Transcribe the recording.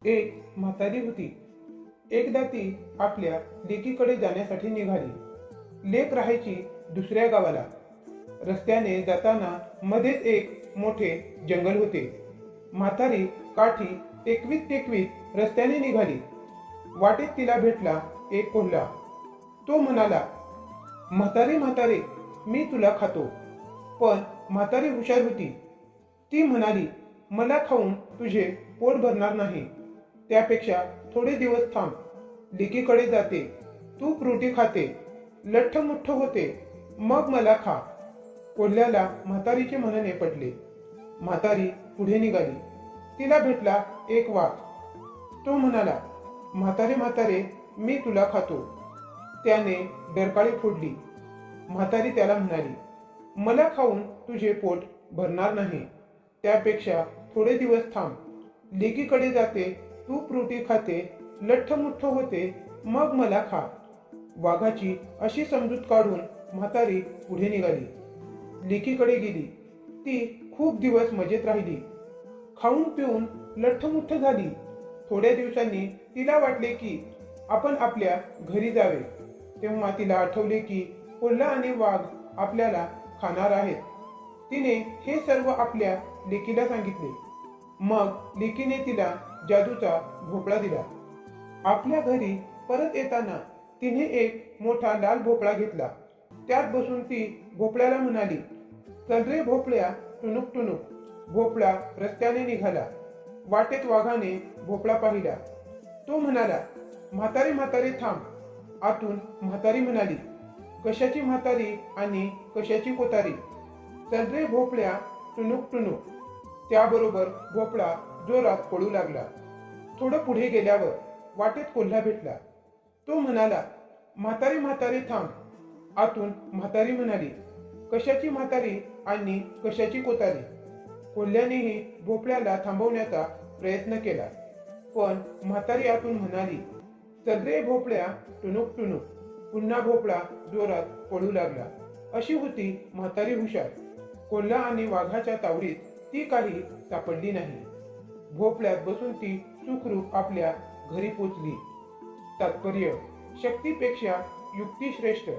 एक म्हातारी होती. एकदा ती आपल्या लेकीकडे जाण्यासाठी निघाली. लेक राहायची दुसऱ्या गावाला. रस्त्याने जाताना मध्येच एक मोठे जंगल होते. म्हातारी काठी टेकवीत टेकवीत रस्त्याने निघाली. वाटेत तिला भेटला एक कोल्हा. तो म्हणाला, म्हातारे म्हातारे, मी तुला खातो. पण म्हातारी हुशार होती. ती म्हणाली, मला खाऊन तुझे पोट भरणार नाही. त्यापेक्षा थोडे दिवस थांब. लेकीकडे जाते, तूप रोटी खाते, लठ्ठमुठ्ठ होते, मग मला खा. कोल्ह्याला म्हातारीचे म्हणणे पटले. म्हातारी पुढे निघाली. तिला भेटला एक वाघ. तो म्हणाला, म्हातारे म्हातारे, मी तुला खातो. त्याने डरकाळी फोडली. म्हातारी त्याला म्हणाली, मला खाऊन तुझे पोट भरणार नाही. त्यापेक्षा थोडे दिवस थांब. लेकीकडे जाते, तूप रोटी खाते, लठ्ठमुठ्ठ होते, मग मला खा. वाघाची अशी समजूत काढून म्हातारी पुढे निघाली. लेकीकडे गेली. ती खूप दिवस मजेत राहिली. खाऊन पिऊन लठ्ठमुठ्ठ झाली. थोड्या दिवसांनी तिला वाटले की आपण आपल्या घरी जावे. तेव्हा तिला आठवले की कोल्हा आणि वाघ आपल्याला खाणार आहेत. तिने हे सर्व आपल्या लेकीला सांगितले. मग लेकीने तिला जादूचा भोपळा दिला. आपल्या घरी परत येताना तिने एक मोठा लाल भोपळा घेतला. त्यात बसून ती भोपळ्याला म्हणाली, चल रे भोपळ्या, टुनुक टुनुक. भोपळा रस्त्याने निघाला. वाटेत वाघाने भोपळा पाहिला. तो म्हणाला, म्हातारी म्हातारी थांब. आतून म्हातारी म्हणाली, कशाची म्हातारी आणि कशाची कोतारी. चल रे भोपळ्या, टुनुक टुनुक. त्याबरोबर भोपळा जोरात पळू लागला. थोडं पुढे गेल्यावर वाटेत कोल्हा भेटला. तो म्हणाला, म्हातारी म्हातारी थांब. आतून म्हातारी म्हणाली, कशाची म्हातारी आणि कशाची कोतारी. कोल्ह्यानेही भोपळ्याला थांबवण्याचा प्रयत्न केला. पण म्हातारी आतून म्हणाली, चल रे भोपळ्या, टुनुक टुनुक. पुन्हा भोपळा जोरात पळू लागला. अशी होती म्हातारी हुशार. कोल्हा आणि वाघाच्या तावडीत ती काही सापडली नाही. भोपळ्यात बसून ती सुखरूप आपल्या घरी पोचली. तात्पर्य, शक्तीपेक्षा युक्ती श्रेष्ठ.